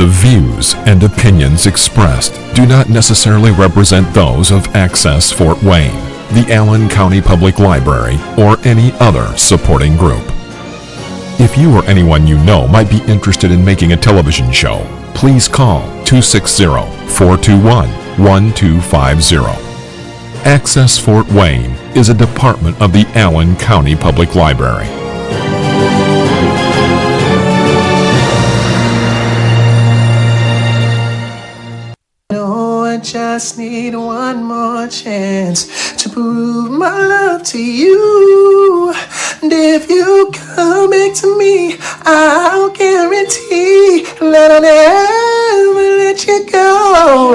The views and opinions expressed do not necessarily represent those of Access Fort Wayne, the Allen County Public Library, or any other supporting group. If you or anyone you know might be interested in making a television show, please call 260-421-1250. Access Fort Wayne is a department of the Allen County Public Library. I just need one more chance to prove my love to you. And if you come back to me, I'll guarantee that I'll never let you go.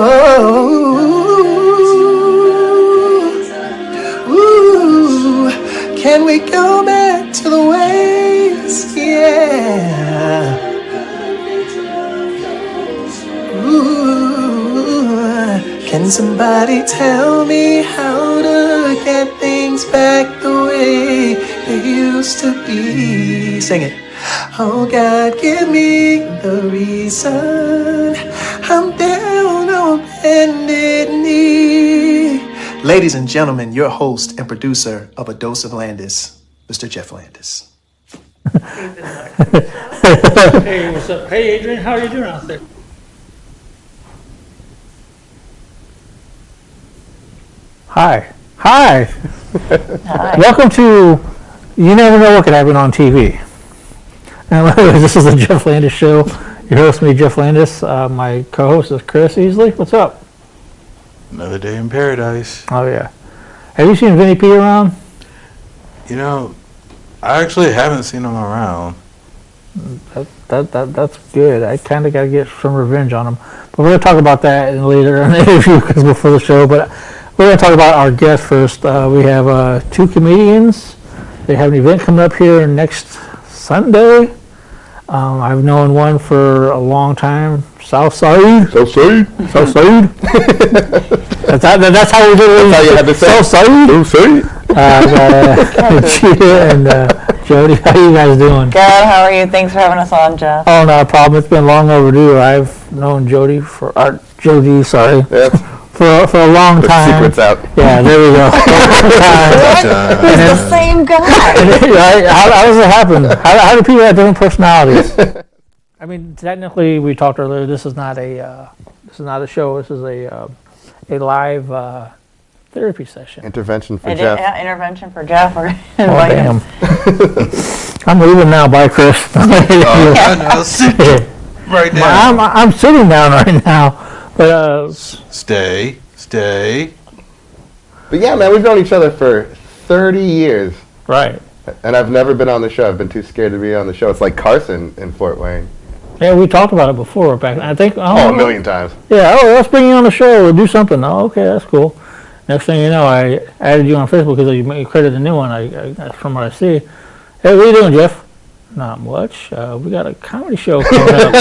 Ooh, can we go back to the ways? Yeah. Can somebody tell me how to get things back the way they used to be? Sing it. Oh God, give me the reason I'm down on bended knee. Ladies and gentlemen, your host and producer of A Dose of Landis, Mr. Jeff Landis. Hey, what's up? Hey, Adrian, how are you doing out there? Hi. Hi. Welcome to You Never Know What Could Happen on TV. And this is the Jeff Landis Show. Your host, me, Jeff Landis. My co-host is Chris Easley. What's up? Another day in paradise. Oh, yeah. Have you seen Vinny P around? You know, I actually haven't seen him around. That's good. I kind of got to get some revenge on him. But we're going to talk about that later in the interview because before the show. But we're going to talk about our guest first. We have two comedians. They have an event coming up here next Sunday. I've known one for a long time. Southside. That's how we do it. That's how you had to say Southside. Cheetah and Jody, how you guys doing? Good, how are you? Thanks for having us on, Jeff. Oh, no problem. It's been long overdue. I've known Jody for for a long time. Secret's out. Yeah, there we go. It's the same guy. How does it happen? How do people have different personalities? I mean, technically, we talked earlier. This is not a show. This is a live therapy session. Intervention for Jeff. Intervention for Jeff. We're damn. I'm leaving now. Bye, Chris. I know. Right now. I'm sitting down right now. But Stay. But yeah, man, we've known each other for 30 years. Right. And I've never been on the show. I've been too scared to be on the show. It's like Carson in Fort Wayne. Yeah, we talked about it before back. I think. A million times. Yeah. Oh, let's bring you on the show. We'll do something. Oh, okay, that's cool. Next thing you know, I added you on Facebook because you created a new one. That's from what I see. Hey, what are you doing, Jeff? Not much. We got a comedy show coming up.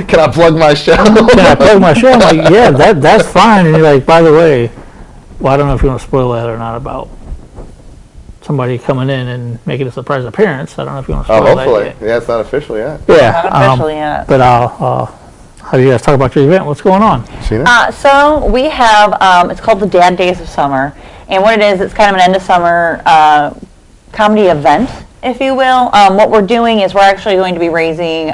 Can I plug my show? Can I plug my show? I'm like, yeah, that's fine. And you're like, by the way, well, I don't know if you want to spoil that or not about somebody coming in and making a surprise appearance. I don't know if you want to spoil hopefully. that yet. Yeah, it's not official yet. Yeah, Not officially yet. But how do you guys talk about your event? What's going on? So we have, it's called the Dad Days of Summer. And what it is, it's kind of an end of summer comedy event, if you will. What we're doing is we're actually going to be raising,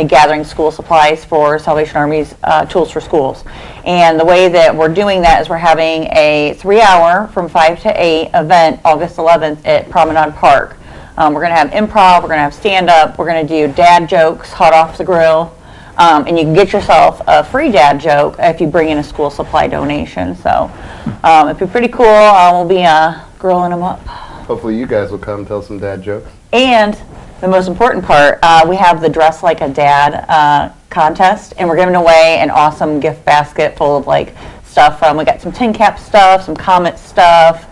gathering school supplies for Salvation Army's Tools for Schools. And the way that we're doing that is we're having a 3-hour from 5 to 8 event August 11th at Promenade Park. We're going to have improv, we're going to have stand-up, we're going to do dad jokes hot off the grill. And you can get yourself a free dad joke if you bring in a school supply donation. So it'd be pretty cool. We'll be grilling them up. Hopefully you guys will come tell some dad jokes. And the most important part, we have the Dress Like a Dad contest, and we're giving away an awesome gift basket full of stuff from, we got some tin cap stuff, some Comet stuff.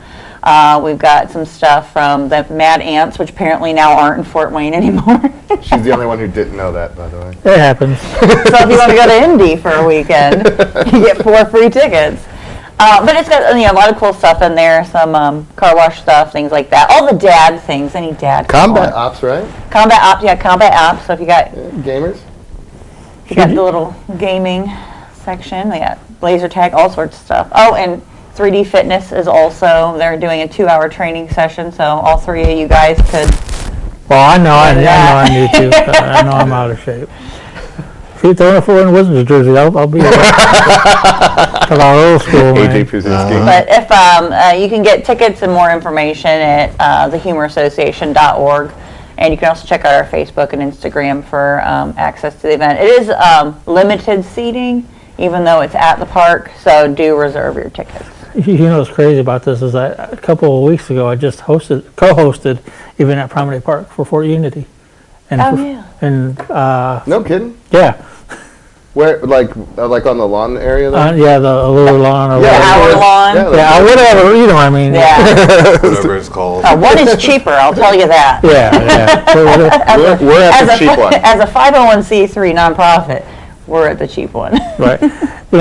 We've got some stuff from the Mad Ants, which apparently now aren't in Fort Wayne anymore. She's the only one who didn't know that, by the way. It happens. So if you want to go to Indy for a weekend, you get 4 free tickets. But it's got a lot of cool stuff in there, some car wash stuff, things like that. All the dad things, any dad. Combat ops, right? Combat ops, yeah, combat ops. So if you got gamers. We got the little gaming section. We got laser tag, all sorts of stuff. Oh, and 3D Fitness is also, they're doing a 2-hour training session, so all 3 of you guys could. Well, I know I that. need to. I know I'm out of shape. If you're throwing for in Wizards jersey, I'll be there. To our old school, man. AJ Puzinski. But if you can get tickets and more information at thehumораssociation.org, and you can also check out our Facebook and Instagram for access to the event. It is limited seating, even though it's at the park, so do reserve your tickets. You know what's crazy about this is that a couple of weeks ago I just co-hosted even at Promenade Park for Fort Unity. And Yeah. And No kidding. yeah, Where, like on the lawn area there? yeah, the little lawn or The hour long. Yeah, whatever, you know what I mean. Yeah. Whatever it's called. One is cheaper, I'll tell you that. Yeah. We're at the cheap one. As a 501c3 nonprofit, we're at the cheap one. Right. But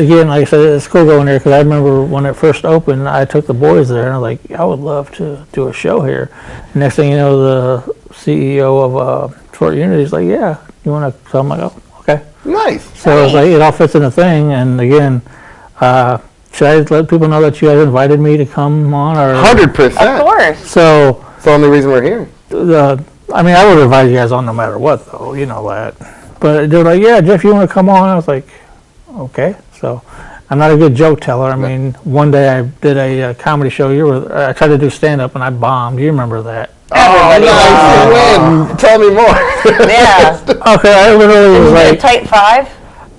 again, like I said, it's cool going there because I remember when it first opened, I took the boys there and I was like, I would love to do a show here. Next thing you know, the CEO of Fort Unity is like, yeah, you want to? So I'm like, oh, okay. Nice. So it's like it all fits in the thing. And again, should I let people know that you guys invited me to come on? Or 100%. Of course. So It's the only reason we're here. I mean, I would invite you guys on no matter what, though. You know that. But they're like, yeah, Jeff, you want to come on? I was like, okay. So I'm not a good joke teller. I mean, one day I did a comedy show. I tried to do stand-up and I bombed. You remember that? Everybody Oh, nice. Tell me more. Yeah. Okay, I literally was like, Type 5?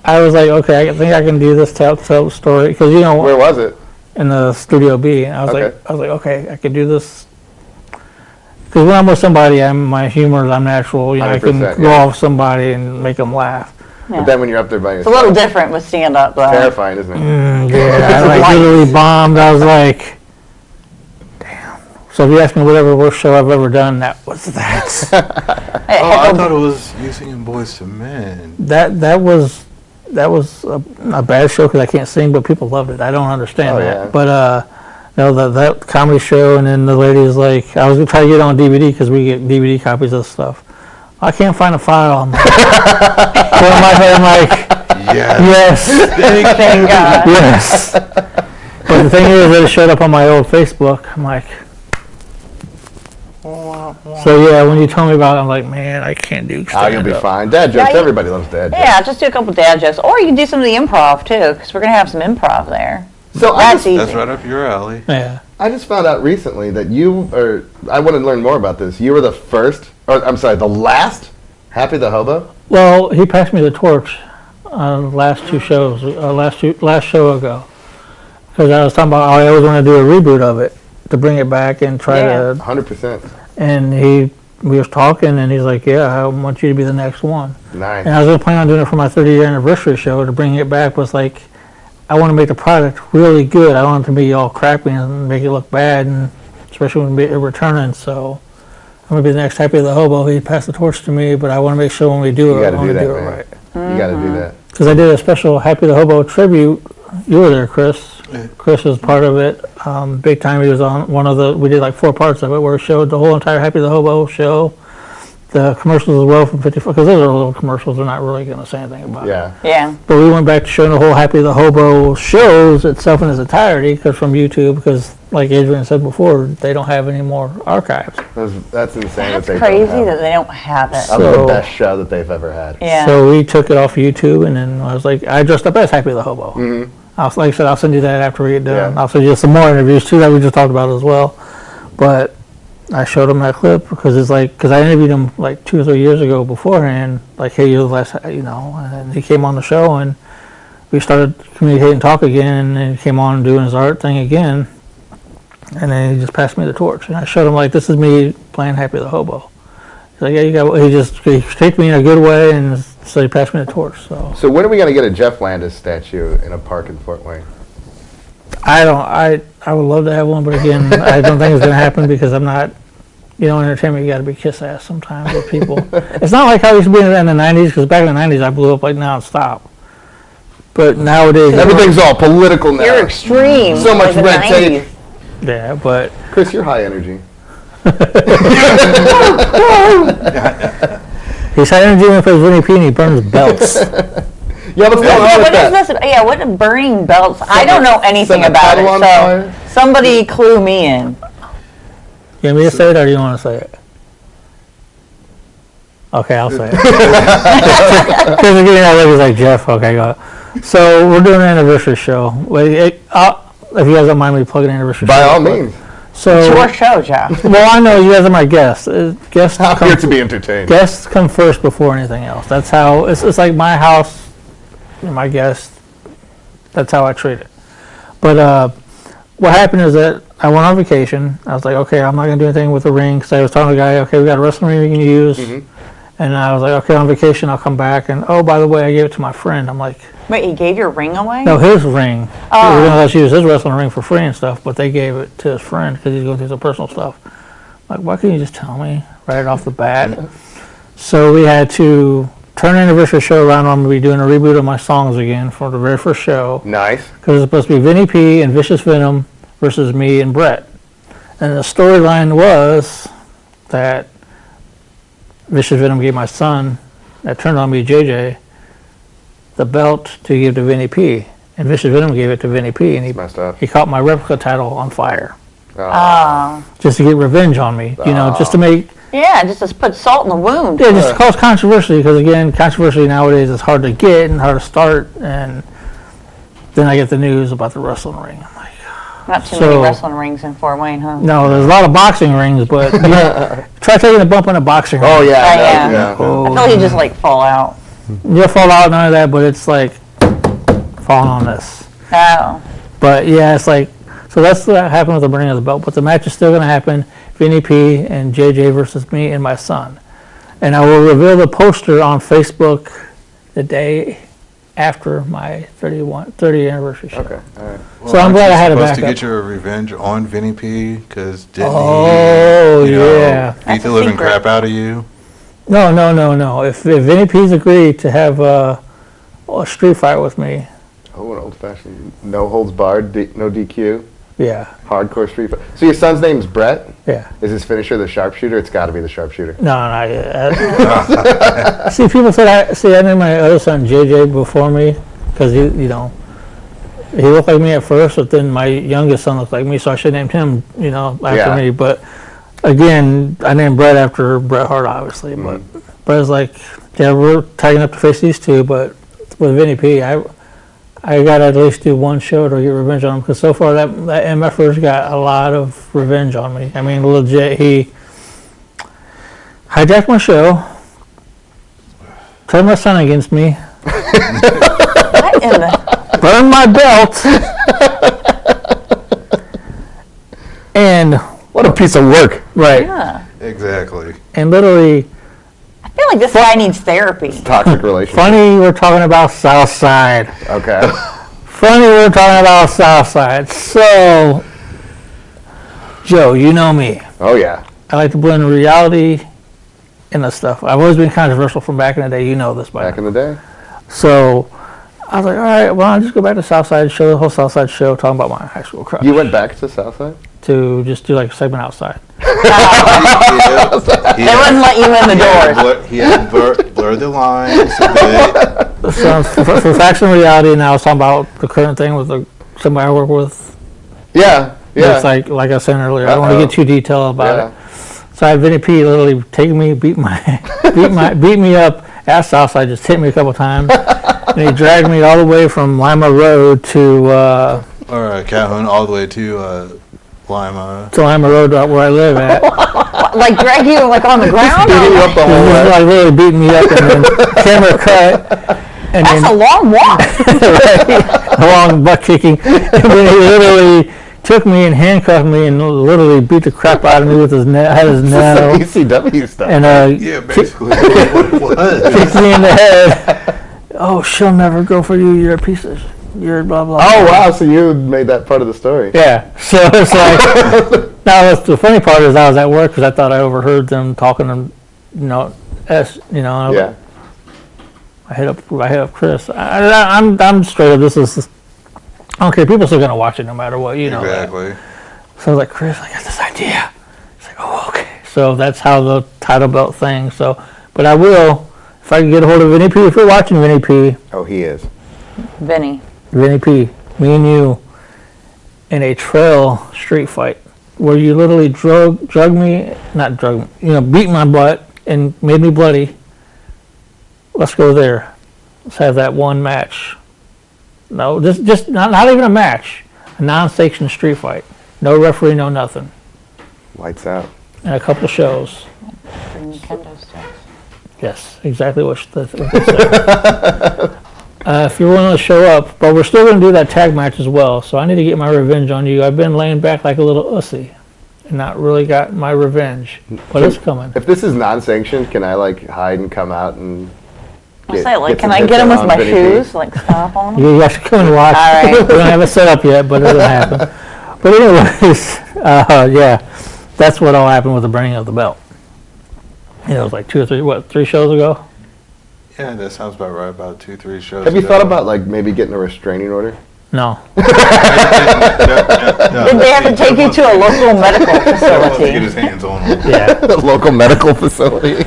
I was like, okay, I think I can do this tell story because Where was it? in the Studio B. And I was Okay. like, okay, I can do this. Because when I'm with somebody, my humor, I'm natural. I can 100%, go yeah. off somebody and make them laugh. Yeah. But then when you're up there by It's a yourself, little different with stand-up, though. terrifying, isn't it? Yeah, I literally bombed. I was like, damn. So if you ask me whatever worst show I've ever done, that was that. Hey, Oh, I heckled- thought it was you singing Boys to Men. that was a bad show because I can't sing, but people loved it. I don't understand Oh, that. yeah. But that comedy show, and then the lady was like, I was gonna try to get it on DVD because we get DVD copies of stuff. I can't find a file on my. So in my head, I'm like, Yes. yes, Thank God. yes. But the thing is, that it showed up on my old Facebook. I'm like. So yeah, when you told me about it, I'm like, man, I can't do Oh, stand-up. you'll be fine. Dad jokes. Yeah, you- Everybody loves dad jokes. Yeah, just do a couple dad jokes. Or you can do some of the improv, too, because we're going to have some improv there. So That's easy. That's right up your alley. Yeah. I just found out recently that I want to learn more about this. You were the last Happy the Hobo? Well, he passed me the torch on the last two shows, last show ago. Because I was talking about, I always want to do a reboot of it to bring it back and try Yeah. to. 100%. And we was talking, and he's like, "Yeah, I want you to be the next one." Nice. And I was gonna plan on doing it for my 30-year anniversary show to bring it back. Was like, I want to make the product really good. I want it to be all crappy and make it look bad, and especially when we're returning. So I'm gonna be the next Happy the Hobo. He passed the torch to me, but I want to make sure when we do You it, I gotta want do to that, do it man. right. You got to do that. Because I did a special Happy the Hobo tribute. You were there, Chris. Yeah. Chris was part of it. Big time. He was on we did like 4 parts of it where it showed the whole entire Happy the Hobo show. The commercials as well from 54, because those are little commercials. They're not really going to say anything about it. Yeah. Yeah. But we went back to showing the whole Happy the Hobo shows itself in its entirety because from YouTube, because like Adrian said before, they don't have any more archives. That's insane. That's that they crazy don't have that they don't have it. That was So- the best show that they've ever had. Yeah. So we took it off YouTube, and then I was like, I dressed up as Happy the Hobo. Mm-hmm. Like I said, I'll send you that after we get done. Yeah. I'll send you some more interviews too that we just talked about as well. But I showed him that clip because it's like, because I interviewed him like 2 or 3 years ago beforehand, like, hey, you're the last, and he came on the show and we started communicating and talk again, and he came on doing his art thing again, and then he just passed me the torch, and I showed him like, this is me playing Happy the Hobo. He's like, yeah, he treated me in a good way, and so he passed me the torch. So when are we going to get a Jeff Landis statue in a park in Fort Wayne? I would love to have one, but again, I don't think it's going to happen because I'm not, entertainment, you got to be kiss ass sometimes with people. It's not like how it used to be in the 90s, because back in the 90s I blew up like nonstop. But nowadays, Everything's all political now. You're extreme. So much like the red tape. 90s. yeah, but Chris, you're high energy. He's had energy when he plays Winnie P and he burns belts. Yeah, what's going on Yeah, with what that? is this? Yeah, what burning belts? I don't know anything set a about kettle on it, fire? so somebody clue me in. You want me to say it or do you want to say it? Okay, I'll say it. Because again, I look like Jeff. Okay, go. So we're doing an anniversary show. If you guys don't mind me plugging an anniversary By show. all means. So, It's your show, Jeff. well, I know you guys are my guests. Guests I'm come, here to be entertained. guests come first before anything else. That's how, it's like my house, my guests. That's how I treat it. But what happened is that I went on vacation. I was like, okay, I'm not going to do anything with the ring. Because I was telling the guy, okay, we got a wrestling ring we can use. And I was like, okay, on vacation, I'll come back. And, oh, by the way, I gave it to my friend. I'm like, Wait, he gave your ring away? no, his ring. We were Oh. going to let you use his wrestling ring for free and stuff, but they gave it to his friend because he's going through some personal stuff. Like, why couldn't you just tell me right off the bat? So we had to turn the anniversary show around. I'm going to be doing a reboot of my songs again for the very first show. Nice. Because it's supposed to be Vinnie P and Vicious Venom versus me and Brett. And the storyline was that Vicious Venom gave my son, that turned on me, JJ, the belt to give to Vinnie P. And Vicious Venom gave it to Vinnie P. And Messed up. he caught my replica title on fire. Oh. Just to get revenge on me. You know, just to make, Yeah, just to put salt in the wound. yeah, just to cause controversy. Because again, controversy nowadays is hard to get and hard to start. And then I get the news about the wrestling ring. I'm like, Not too So- many wrestling rings in Fort Wayne, huh? no, there's a lot of boxing rings, but you know, try taking a bump in a boxing ring. Oh, yeah. Oh, no, yeah. yeah. I feel like you just like fall out. You'll fall out, none of that, but it's like falling on this. Oh. But yeah, it's like, so that's what happened with the burning of the belt. But the match is still going to happen. Vinnie P and JJ versus me and my son. And I will reveal the poster on Facebook the day after my 30th anniversary show. Okay. All right. So I'm glad I had a supposed to backup. get your revenge on Vinnie P because didn't Oh, he, you know, yeah. beat That's the a living secret. crap out of you? No. If Vinnie P's agreed to have a street fight with me, Oh, an old-fashioned, no holds barred, no DQ, yeah, hardcore street fight. So your son's name's Brett? yeah. Is his finisher the sharpshooter? It's got to be the sharpshooter. No. See, people said I named my other son JJ before me because he looked like me at first, but then my youngest son looked like me, so I should have named him, after Yeah. me. But again, I named Brett after Bret Hart, obviously. But Brett's like, yeah, we're tagging up to face these two, but with Vinnie P, I got to at least do one show to get revenge on him because so far that MFer's got a lot of revenge on me. I mean, legit, he hijacked my show, turned my son against me, What in the... burned my belt, and What a piece of work. right, Yeah. Exactly. and literally, I feel like this guy needs therapy. Toxic relationship. funny we're talking about Southside. Okay. Funny we're talking about Southside. So, Joe, you know me. Oh, yeah. I like to blend reality and the stuff. I've always been controversial from back in the day. You know this by Back now. in the day. So I was like, all right, well, I'll just go back to Southside show, the whole Southside show, talking about my high school crush. You went back to Southside? To just do like a segment outside. They wouldn't let you in the doors. He had blurred the lines a bit. So for facts and reality, and I was talking about the current thing with somebody I work with. Yeah. Yeah. It's like I said earlier, I don't want to Uh-oh. get too detailed about Yeah. it. So I had Vinnie P literally take me, beat me up at Southside, just hit me a couple times, and he dragged me all the way from Lima Road to Or Calhoun all the way to Lima. Lima Road, where I live at. Like drag you like on the ground? Beat you up the He whole was way. like literally beating me up, and then camera cut, and That's a then long walk. right, long butt kicking, and then he literally took me and handcuffed me and literally beat the crap out of me with his net, had his net, Some ECW stuff. and Yeah, basically what it was. kicked me in the head. Oh, she'll never go for you. You're a piece of. You're blah blah. Oh, blah. wow. So you made that part of the story. Yeah. So it's like. Now the funny part is I was at work because I thought I overheard them talking and Yeah. I hit up Chris. I'm straight up. This is. I don't care. People are still gonna watch it no matter what. You know that. Exactly. So I was like, Chris, I got this idea. He's like, oh, okay. So that's how the title belt thing. So, but I will if I can get a hold of Vinny P, if you're watching Vinny P, Oh, he is. Vinny. Vinny P, me and you in a trail street fight where you literally beat my butt and made me bloody. Let's go there. Let's have that one match. No, just not even a match. A non-sanctioned street fight. No referee, no nothing. Lights out. And a couple of shows. Bring Nintendo stuff. Yes, exactly what they said. If you're willing to show up, but we're still going to do that tag match as well, so I need to get my revenge on you. I've been laying back like a little ussy and not really got my revenge, but it's coming. If this is non-sanctioned, can I like hide and come out and I'll say, like, some can I hits get him with on my Vinny P? shoes? Like, stomp on him? You have to come and watch. All right. We don't have it set up yet, but it'll happen. But anyways, yeah, that's what all happened with the bringing of the belt. It was like 2 or 3 shows ago? Yeah, that sounds about right. About 2-3 shows. Have you ago. thought about like maybe getting a restraining order? No. No, Did they have to take you to a local medical to get facility? his hands on him. Yeah. The local medical facility.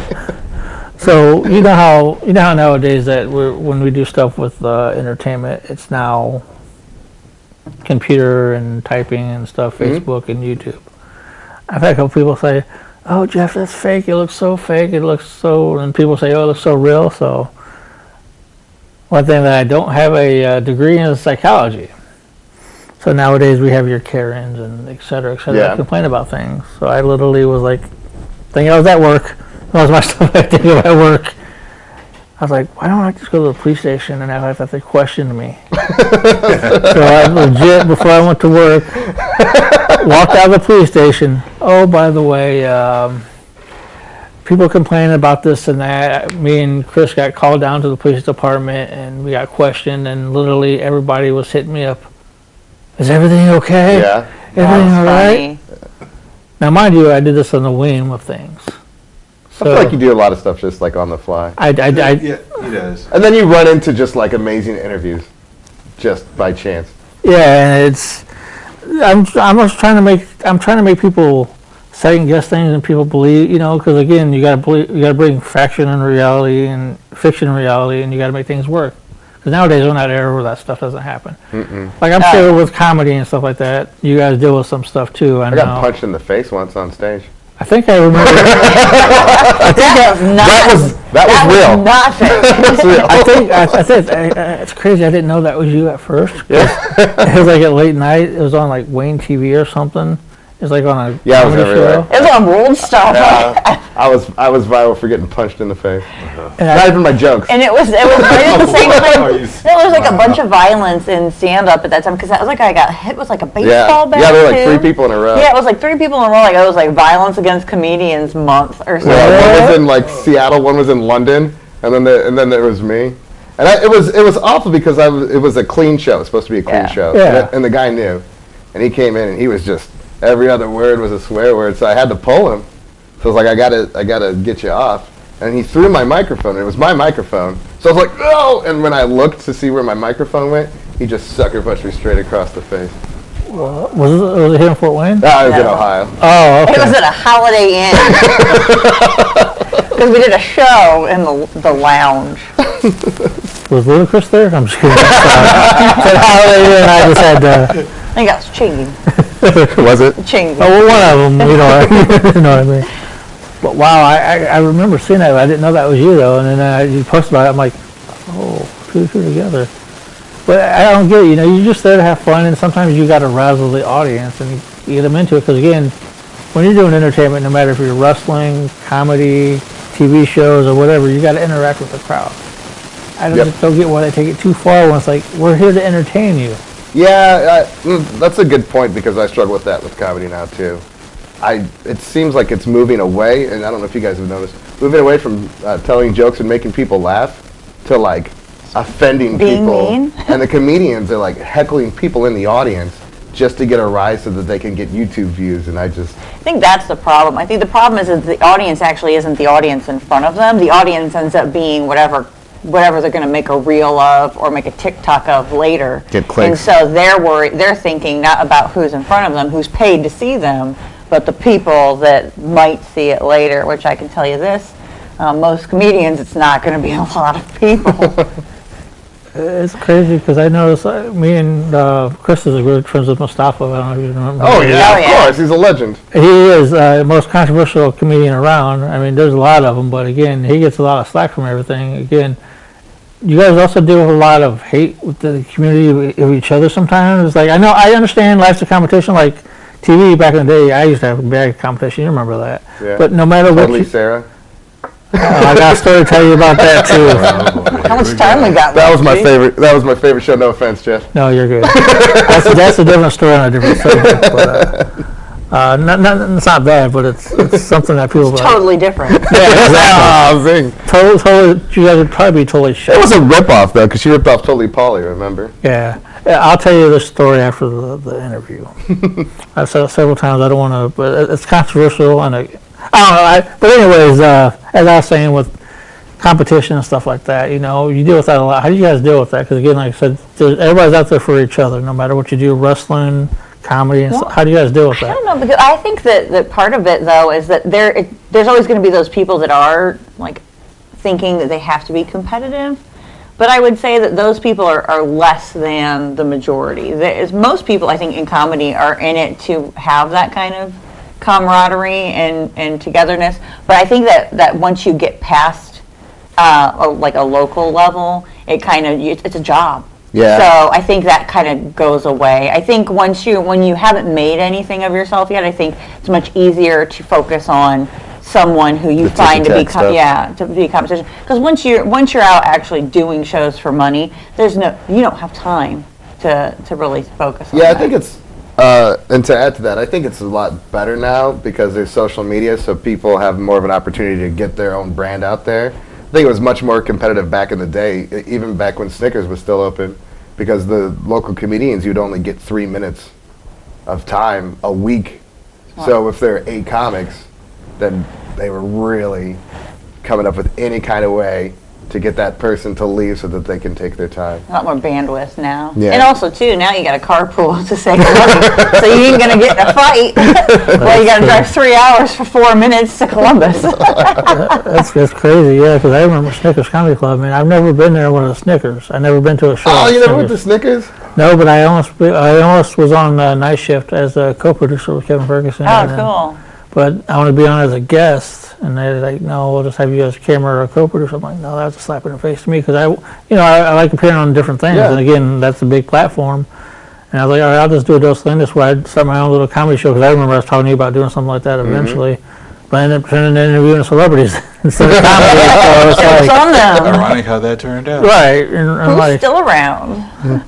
So you know how nowadays that when we do stuff with entertainment, it's now computer and typing and stuff, Facebook and YouTube. I've had a couple people say, "Oh, Jeff, that's fake. It looks so fake. It looks so," and people say, "Oh, it looks so real." So one thing that I don't have a degree in is psychology. So nowadays we have your Karens and et cetera, Yeah. complain about things. So I literally was like, thinking I was at work. That was my stuff I think of at work. I was like, why don't I just go to the police station and act like they questioned me? So I legit, before I went to work, walked out of the police station. Oh, by the way, people complaining about this and that. Me and Chris got called down to the police department and we got questioned, and literally everybody was hitting me up. Is everything okay? Yeah. Everything all That's right? funny. Now, mind you, I did this on the whim of things. I feel like you do a lot of stuff just like on the fly. Yeah, he does. And then you run into just like amazing interviews just by chance. Yeah, and I'm just trying to make people second guess things and people believe, because again, you got to bring fiction and reality, and you got to make things work. Because nowadays we're not era where that stuff doesn't happen. Like I'm sure with comedy and stuff like that, you guys deal with some stuff too. I got punched in the face once on stage. I think I remember. That was real. Not fake. That's real. I think it's crazy. I didn't know that was you at first. It was like at late night. It was on like Wayne TV or something. It was like on a Yeah, it was comedy everywhere. show. It was on World Stuff. I was viral for getting punched in the face. And Not even my jokes. And it was right at the same Oh, time. There was like a bunch of violence in stand-up at that time, because that was like I got hit with like a baseball bat. Yeah, there were like too. 3 people in a row. Yeah, it was like 3 people in a row. Like it was like Violence Against Comedians Month or something. Yeah, one was in like Seattle, one was in London, and then there was me. And it was awful because it was a clean show. It was supposed to be a clean show. Yeah. And the guy knew. And he came in and he was just, every other word was a swear word, so I had to pull him. So I was like, I gotta get you off. And he threw my microphone. It was my microphone. So I was like, no! And when I looked to see where my microphone went, he just sucker punched me straight across the face. Was it here in Fort Wayne? I was in No. Ohio. Oh, It okay. was at a Holiday Inn. Because we did a show in the lounge. Was Ludacris there? I'm just kidding. Said Holiday, and I just had I think that was Chingy. Was it? Chingy. well, one of them, you know what I mean. But wow, I remember seeing that. But I didn't know that was you though. And then you posted about it. I'm like, oh, two together. But I don't get it. You're just there to have fun, and sometimes you got to razzle the audience and you get them into it. Because again, when you're doing entertainment, no matter if you're wrestling, comedy, TV shows, or whatever, you got to interact with the crowd. I just don't get why they take it too far when it's like, we're here to entertain you. Yeah, that's a good point because I struggle with that with comedy now too. It seems like it's moving away, and I don't know if you guys have noticed, moving away from telling jokes and making people laugh to like offending Being people. mean. And the comedians are like heckling people in the audience just to get a rise so that they can get YouTube views, and I think that's the problem. I think the problem is that the audience actually isn't the audience in front of them. The audience ends up being whatever they're going to make a reel of or make a TikTok of later. Get clicks. And so they're thinking not about who's in front of them, who's paid to see them, but the people that might see it later, which I can tell you this. most comedians, it's not going to be a lot of people. It's crazy because I noticed me and Chris is good friends with Mustafa. I don't know if you remember. Oh yeah, Oh, of yeah. course, he's a legend. He is the most controversial comedian around. I mean, there's a lot of them, but again, he gets a lot of slack from everything. Again, you guys also deal with a lot of hate with the community of each other sometimes. It's like, I understand life's a competition, like TV back in the day. I used to have a bad competition. You remember that? Yeah. But no matter what, Totally, Sarah. I got a story to tell you about that too. How much time we got? That was my Chief? favorite. That was my favorite show. No offense, Jeff. No, you're good. That's a different story on a different subject. But, it's not bad, but it's something that people Totally different. Zing. Totally, you guys would probably be totally It shocked. was a ripoff though, because she ripped off Totally Polly. Remember? Yeah, I'll tell you the story after the interview. I've said it several times. I don't want to, but it's controversial, and I don't know. But anyways, as I was saying, with competition and stuff like that, you deal with that a lot. How do you guys deal with that? Because again, like I said, everybody's out there for each other, no matter what you do, wrestling, comedy, and stuff. How do you guys deal with I that? don't know, because I think that part of it, though, is that there's always going to be those people that are, like, thinking that they have to be competitive. But I would say that those people are less than the majority. Most people, I think, in comedy are in it to have that kind of camaraderie and togetherness. But I think that once you get past, like, a local level, it's a job. Yeah. So I think that kind of goes away. I think when you haven't made anything of yourself yet, I think it's much easier to focus on someone who you The find to be ticky-tack stuff. to be competition. Because once you're out actually doing shows for money, you don't have time to really focus on Yeah, I that. think it's. And to add to that, I think it's a lot better now because there's social media, so people have more of an opportunity to get their own brand out there. I think it was much more competitive back in the day, even back when Snickers was still open, because the local comedians, you'd only get 3 minutes of time a week. So if there are 8 comics, then they were really coming up with any kind of way to get that person to leave so that they can take their time. A lot more bandwidth now. Yeah. And also, too, now you got a carpool to save money. So you ain't going to get in a fight. Well, you got to drive 3 hours for 4 minutes to Columbus. That's crazy, yeah, because I remember Snickers Comedy Club. Man, I've never been there with a Snickers. I've never been to a show. Oh, at you never went to Snickers. Snickers? No, but I almost was on night shift as a co-producer with Kevin Ferguson. Oh, and then- cool. But I want to be on as a guest, and they're like, no, we'll just have you as a camera or a co-producer. I'm like, no, that's a slap in the face to me because I like appearing on different things, Yeah. and again, that's a big platform. And I was like, all right, I'll just do a Dos Landis where I'd start my own little comedy show because I remember I was talking to you about doing something like that eventually. But I ended up turning into interviewing celebrities instead of comedy. So it's It's like, on them. Ironic how that turned out. right, and I'm Who's like, still around?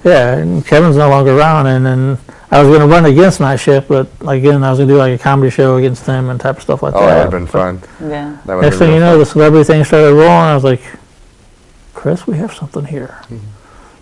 yeah, and Kevin's no longer around, and then I was going to run against Night Shift, but again, I was going to do like a comedy show against them and type of stuff like Oh, that. that would have been fun. Yeah. That would've Next been thing you real know, fun. the celebrity thing started rolling. I was like, Chris, we have something here.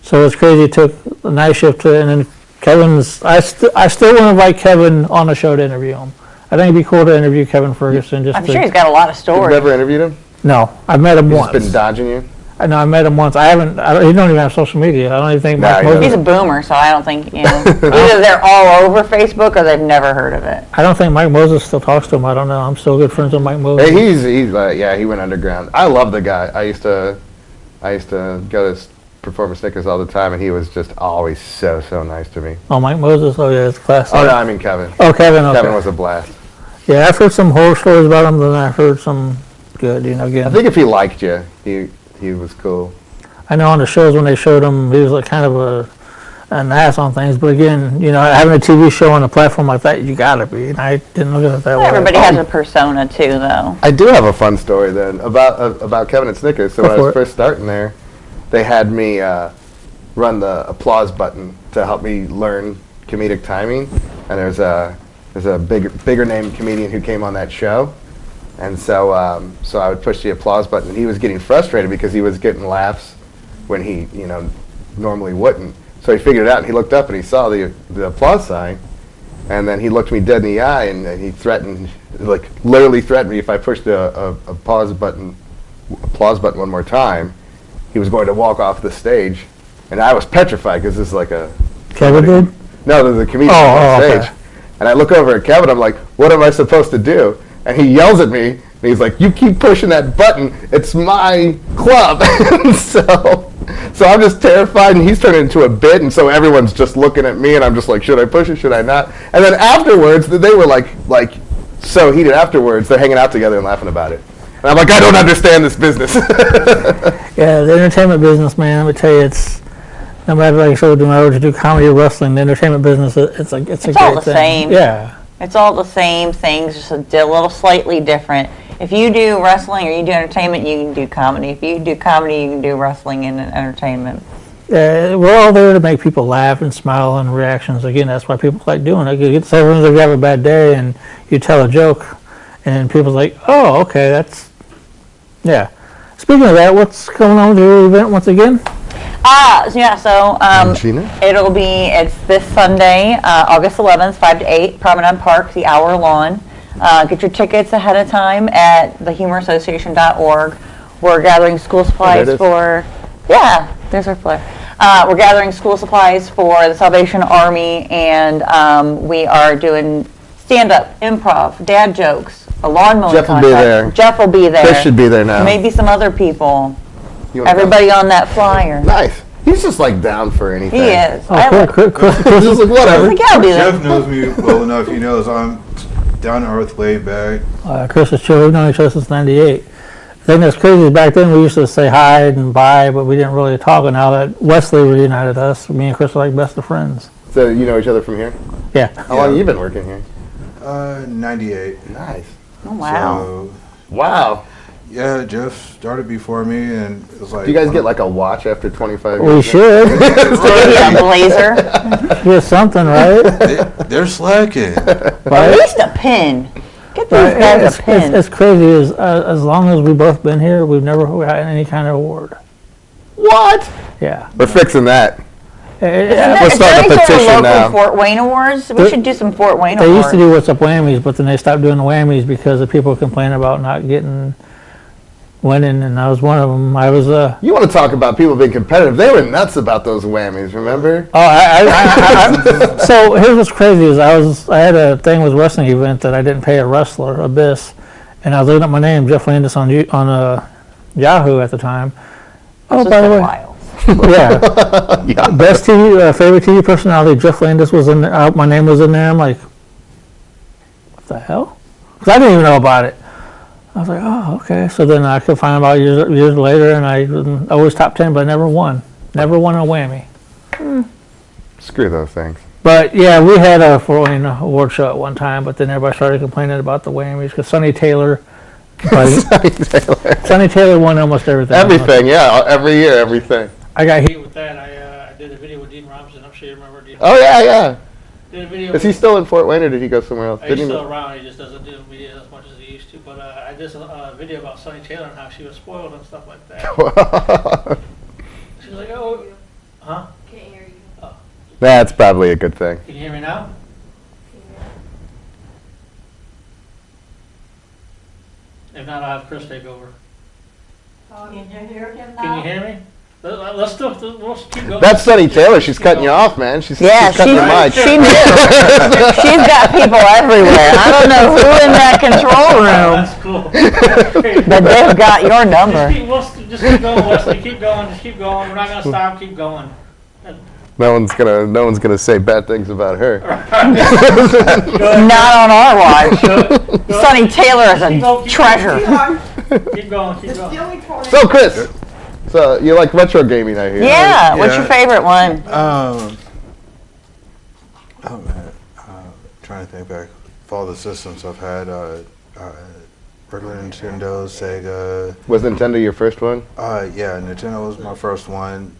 So it's crazy. It took the Night Shift to, and then Kevin's. I still want to invite Kevin on the show to interview him. I think it'd be cool to interview Kevin Ferguson. Just I'm to, sure he's got a lot of You've stories. never interviewed him? No, I've met him He's once. just been dodging you? I know I met him once. He don't even have social media. I don't even think Nah, Mike he Moses. He's a boomer, so I don't think, either they're all over Facebook or they've never heard of it. I don't think Mike Moses still talks to him. I don't know. I'm still good friends with Mike Moses. Hey, he went underground. I love the guy. I used to go to perform at Snickers all the time, and he was just always so nice to me. Oh, Mike Moses. Oh yeah, it's classic. Oh no, I mean Kevin. Oh, Kevin. Okay. Kevin was a blast. Yeah, I've heard some horror stories about him, then I've heard some good, again. I think if he liked you, he was cool. I know on the shows when they showed him, he was like kind of an ass on things, but again, having a TV show on a platform like that, you gotta be, and I didn't look at it that way. Everybody has a persona, too, though. I do have a fun story then about Kevin at Snickers. So Go when I for was it. first starting there, they had me run the applause button to help me learn comedic timing. And there's a bigger name comedian who came on that show, and so I would push the applause button. And he was getting frustrated because he was getting laughs when he normally wouldn't. So he figured it out, and he looked up and he saw the applause sign, and then he looked me dead in the eye and he threatened, like literally threatened me if I pushed a applause button one more time, he was going to walk off the stage. And I was petrified because this is like a Kevin did? No, the comedian Oh, on okay. stage. And I look over at Kevin, I'm like, what am I supposed to do? And he yells at me, And he's like, you keep pushing that button. It's my club. So I'm just terrified, and he's turning into a bit, and so everyone's just looking at me, and I'm just like, should I push it? Should I not? And then afterwards, they were like so heated afterwards. They're hanging out together and laughing about it. And I'm like, I don't understand this business. Yeah, the entertainment business, man. Let me tell you, it's no matter like I said, to do comedy or wrestling, the entertainment business, it's a great all the thing. same. Yeah. It's all the same things, just a little slightly different. If you do wrestling or you do entertainment, you can do comedy. If you do comedy, you can do wrestling and entertainment. We're all there to make people laugh and smile and reactions. Again, that's why people like doing it. Sometimes if you have a bad day and you tell a joke, and people's like, "Oh, okay, that's yeah." Speaking of that, what's going on with your event once again? It's this Sunday, August 11th, 5 to 8, Promenade Park, the Hour Lawn. Get your tickets ahead of time at thehumoroassociation.org. We're gathering school supplies there's our flyer. We're gathering school supplies for the Salvation Army, and we are doing stand-up, improv, dad jokes, a lawn mowing Jeff will be there. Jeff will be there. Chris should be there now. Maybe some other people. You wanna Everybody on that flyer. Nice. He's just like down for anything. He is. Chris He's just like, whatever. Yeah, I'll be there. Jeff knows me well enough. He knows I'm down to earth, laid back. Chris is chill. We've known each other since '98. The thing that's crazy is back then we used to say hi and bye, but we didn't really talk. And now that Wesley reunited us, me and Chris are like best of friends. So you know each other from here? Yeah. How long have you been working here? 98. Nice. Oh, wow. So, Wow. yeah, Jeff started before me, and it was like. Do you guys get like a watch after 25 years? We should. Yeah, blazer. Get something, right? They're slacking. At least a pin. Get these guys a pin. It's crazy. As long as we've both been here, we've never had any kind of award. What? Yeah. We're fixing that. Let's start a petition local now. Fort Wayne awards. We should do some Fort Wayne They awards. used to do What's Up Whammies, but then they stopped doing the whammies because the people complained about not winning, and I was one of them. I was You want to talk about people being competitive? They were nuts about those whammies, remember? So here's what's crazy is I had a thing with wrestling event that I didn't pay a wrestler, Abyss, and I was looking up my name, Jeff Landis, on Yahoo at the time. Oh, by the way. Yeah. Best TV, favorite TV personality, Jeff Landis was in there. My name was in there. I'm like, what the hell? Because I didn't even know about it. I was like, oh, okay. So then I could find out years later, and I was top 10, but I never won. Never won a whammy. Screw those things. But yeah, we had a Fort Wayne award show at one time, but then everybody started complaining about the whammies because Sonny Taylor won almost everything. Everything, yeah. Every year, everything. I got hit with that. I did a video with Dean Robinson. I'm sure you remember Dean. Oh, yeah. Did a video. Is he still in Fort Wayne, or did he go somewhere else? He's still around. He just doesn't do media as much as he used to. But I did a video about Sonny Taylor and how she was spoiled and stuff like that. She was like, "Oh, huh? Can't hear you. Oh. That's probably a good thing. Can you hear me now?" If not, I'll have Chris take over. Can you hear him Can you hear me? Let's keep going. That's Sonny Taylor. She's cutting you off, man. She's cutting the mic. She knew. She's got people everywhere. I don't know who in that control room, That's cool. but they've got your number. Just keep going, Wesley. Keep going. Just keep going. We're not gonna stop. Keep going. No one's gonna say bad things about her. Not on our watch. Sonny Taylor is a treasure. Keep going. So, Chris, so you like retro gaming, I hear. Yeah. What's your favorite one? Oh man, trying to think back. Of all the systems I've had, regular Nintendo, Sega. Was Nintendo your first one? Yeah, Nintendo was my first one.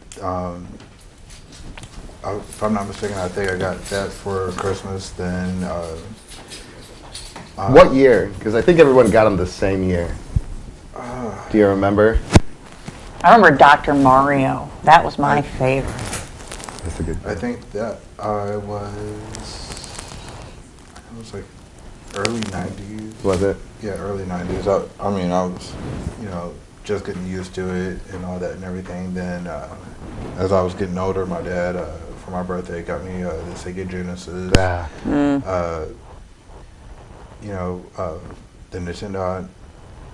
If I'm not mistaken, I think I got that for Christmas. Then. What year? Because I think everyone got them the same year. Do you remember? I remember Dr. Mario. That was my favorite. That's a good. I think that it was like early 90s. Was it? Yeah, early 90s. I mean, I was, just getting used to it and all that and everything. Then, as I was getting older, my dad, for my birthday, got me the Sega Genesis. Yeah. The Nintendo.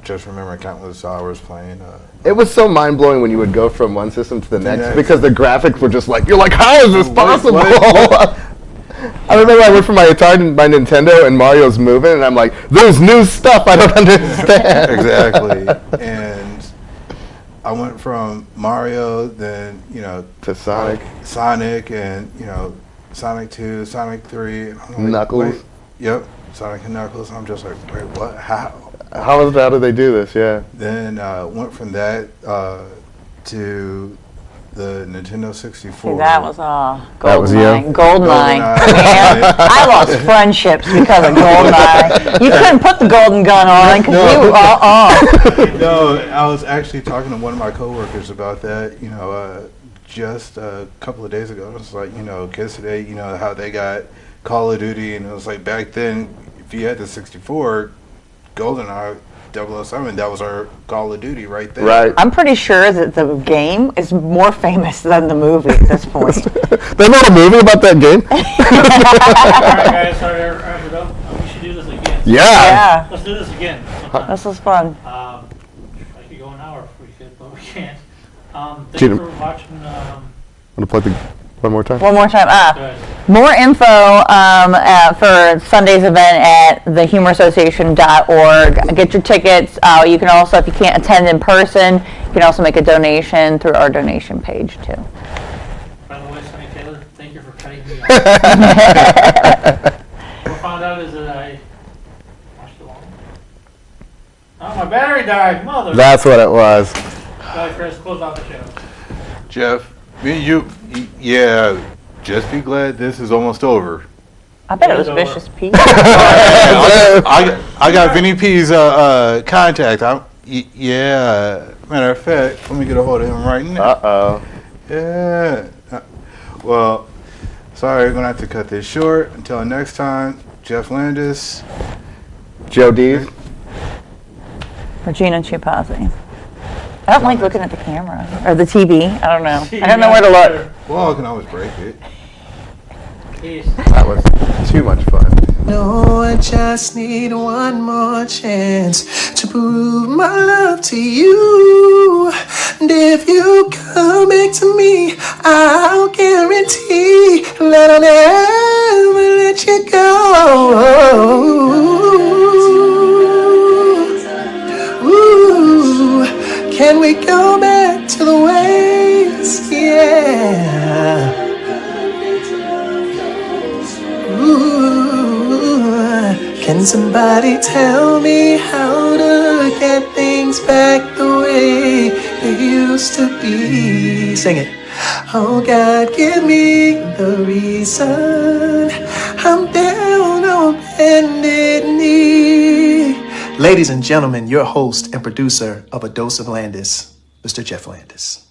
just remember countless hours playing. It was so mind blowing when you would go from one system to the next next. because the graphics were just like, you're like, how is this possible? what? I remember I went from my Atari to my Nintendo and Mario's moving, and I'm like, there's new stuff I don't understand. Exactly. And I went from Mario, then, To Sonic. Sonic, and, Sonic 2, Sonic 3. And I'm like, Knuckles. wait, yep, Sonic and Knuckles. I'm just like, wait, what? How? How do they do this? Yeah. Then went from that to the Nintendo 64. See, that was That gold was you? mine. Gold mine. GoldenEye. Man, I lost friendships because of GoldenEye. You couldn't put the golden gun on because No. you No, I was actually talking to one of my coworkers about that, just a couple of days ago. It was like, kids today, how they got Call of Duty, and it was like back then, if you had the 64, GoldenEye 007, that was our Call of Duty right there. Right. I'm pretty sure that the game is more famous than the movie at this point. They made a movie about that game? All right, guys, sorry to wrap it up. We should do this again. Yeah, Let's do this again. this was fun. I could go an hour if we could, but we can't. Thanks Cheatham. for watching. Want to play the one more time? One more time. Guys. More info for Sunday's event at thehumораssociation.org. Get your tickets. You can also, if you can't attend in person, you can also make a donation through our donation page too. By the way, Sonny Taylor, thank you for cutting me off. What I found out is that I watched it long. Oh, my battery died, mother. That's what it was. Go ahead, Chris, close out the show. Jeff, yeah, just be glad this is almost over. I bet it was It's over. Vicious Pete. I got Vinny P's contact. Yeah. Matter of fact, let me get a hold of him right now. Uh-oh. Yeah. Well, sorry, we're gonna have to cut this short. Until next time, Jeff Landis. Joe Dees. Regina Chupazzi. I don't like looking at the camera or the TV. I don't know. I don't know where to look. Well, I can always break it. Peace. That was too much fun. No, I just need one more chance to prove my love to you. And if you come back to me, I'll guarantee that I'll never let you go. Ooh, can we go back to the ways? Yeah. Ooh, can somebody tell me how to get things back the way they used to be? Sing it. Oh God, give me the reason I'm down on bended knee. Ladies and gentlemen, your host and producer of A Dose of Landis, Mr. Jeff Landis.